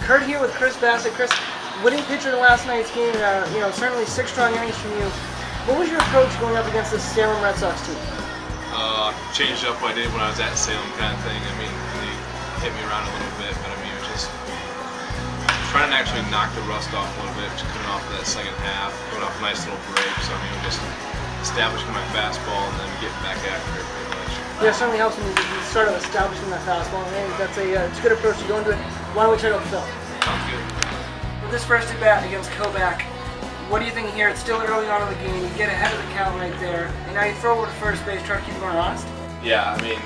Kurt here with Chris Bassitt. Chris, winning pitcher in last night's game. Certainly 6 strong innings from you. What was your approach going up against this Salem Red Sox team? Changed up what I did when I was at Salem, kind of thing. I mean, they hit me around a little bit, but I mean, it was just trying to actually knock the rust off a little bit, just coming off of that second half, going off a nice little break. So I mean, just establishing my fastball and then getting back after it pretty much. Yeah, it certainly helps when you start establishing that fastball. And that's it's a good approach to go into it. Why don't we check out the film? Sounds good. With this first at bat against Kovac, what do you think here? It's still early on in the game. You get ahead of the count right there, and now you throw over to first base, try to keep it going honest. Yeah, I mean,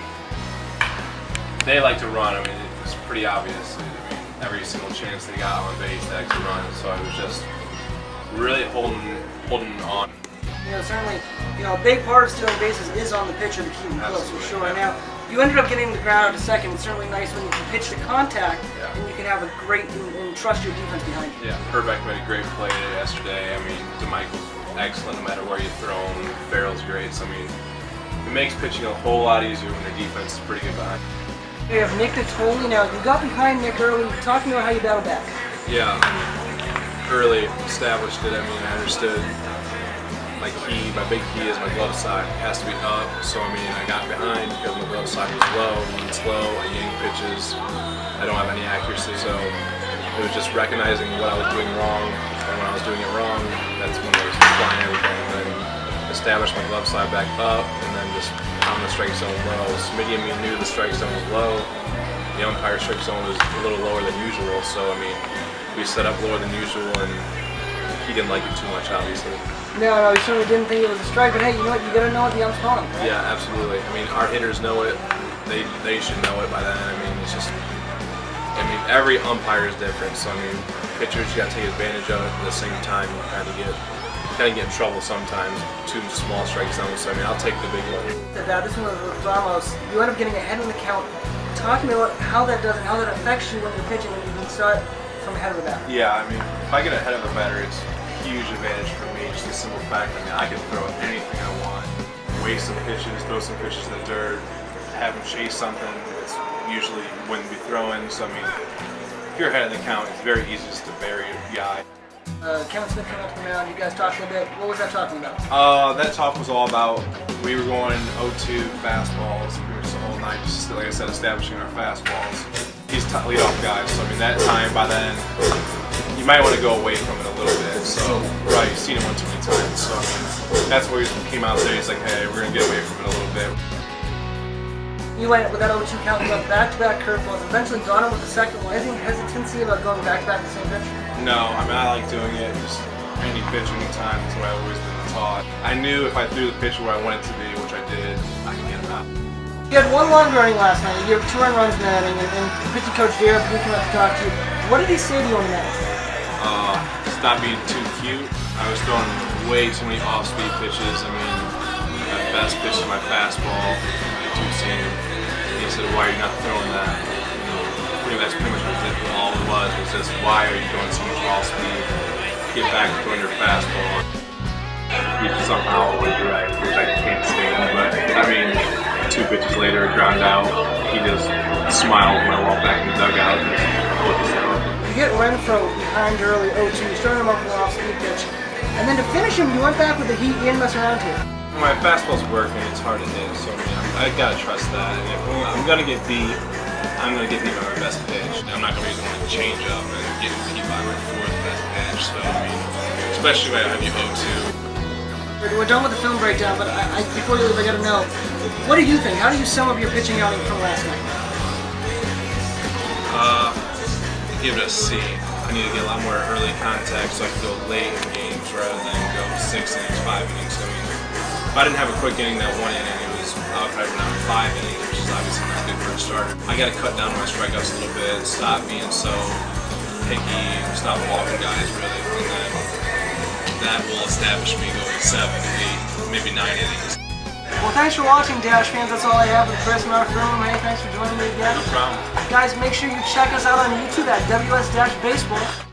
they like to run. I mean, it's pretty obvious. I mean, every single chance they got on base, they like to run. So I was just really holding on. Certainly, a big part of stealing bases is on the pitcher to keep him close, for sure. Now, you ended up getting the ground out to second. It's certainly nice when you can pitch to contact and you can have a great and trust your defense behind you. Yeah, Herbeck made a great play yesterday. I mean, DeMichael's excellent no matter where you throw him. Farrell's great. So, I mean, it makes pitching a whole lot easier when your defense is pretty good behind. You have Nick Natoli now. You got behind Nick early. Talk to me about how you battled back. Yeah, early established it. I mean, I understood my big key is my glove side has to be up. So I mean, I got behind because my glove side was low. When it's low, I yank pitches. I don't have any accuracy. So it was just recognizing what I was doing wrong, and when I was doing it wrong, that's when I was applying everything. And then establish my glove side back up, and then just pound the strike zone low. Smitty and me knew the strike zone was low. The umpire strike zone was a little lower than usual. So I mean, we set up lower than usual, and he didn't like it too much, obviously. No, he certainly didn't think it was a strike, but hey, you know what? You gotta know what the ump's calling, right? Yeah, absolutely. I mean, our hitters know it. They should know it by then. I mean, it's just, every umpire is different. So I mean, pitchers you gotta take advantage of it. At the same time, you kind of get in trouble sometimes. Too small strike zones. So I mean, I'll take the big one. This one was with Ramos. You end up getting ahead in the count. Talk to me about how that does and how that affects you when you're pitching when you can start from ahead of the batter. Yeah, I mean, if I get ahead of a batter, it's huge advantage for me. Just the simple fact, I mean, I can throw anything I want, waste some pitches, throw some pitches in the dirt, have them chase something. It's usually when we throw in. So I mean, if you're ahead of the count, it's very easy just to bury a guy. Kevin Smith came up to the mound. You guys talked a bit. What was that talking about? That talk was all about we were going 0-2 fastballs pretty much the whole night. Just like I said, establishing our fastballs. He's lead off guys, so I mean that time by then you might want to go away from it a little bit. So right, you've seen him one too many times. So I mean, that's where he came out there. He's like, hey, we're gonna get away from it a little bit. You went with that 0-2 count, you went back-to-back curveballs. Eventually got him with the second one. Any hesitancy about going back-to-back the same pitch? No, I mean I like doing it. Just any pitch, any time. That's what I've always been taught. I knew if I threw the pitch where I wanted it to be, which I did, I could get him out. You had one long running last night. You have 2 run runs in that inning, and pitching coach Derek came up to talk to you. What did he say to you on that? Stop being too cute. I was throwing way too many off-speed pitches. I mean, my best pitch is my fastball, my 2-seam. He said, "Why are you not throwing that?" That's pretty much all it was just, why are you throwing so much off-speed? Get back to throwing your fastball. He somehow was right, which I can't stand, but I mean, 2 pitches later, ground out. He just smiled when I walked back in the dugout. You get Renfro behind early 0-2. You started him up with an off-speed pitch, and then to finish him, you went back with the heat. You didn't mess around here. My fastball's working. It's hard to hit, so I gotta trust that. And if I'm gonna get beat, I'm gonna get beat by my best pitch. I'm not gonna be doing a change up and get beat by my 4th best pitch. So I mean, especially when I have you 0-2. We're done with the film breakdown, but before you leave, I gotta know, what do you think? How do you sum up your pitching outing from last night? Give it a C. I need to get a lot more early contact so I can go late in games rather than go 6 innings, 5 innings. I mean, if I didn't have a quick inning that 1 inning, I would probably run out 5 innings, which is obviously not good for a starter. I gotta cut down my strikeouts a little bit, stop being so picky, stop walking guys really, and then that will establish me going 7, 8, maybe 9 innings. Well, thanks for watching, Dash fans. That's all I have with Chris and our film. Hey, thanks for joining me again. No problem. Guys, make sure you check us out on YouTube at WS-Baseball.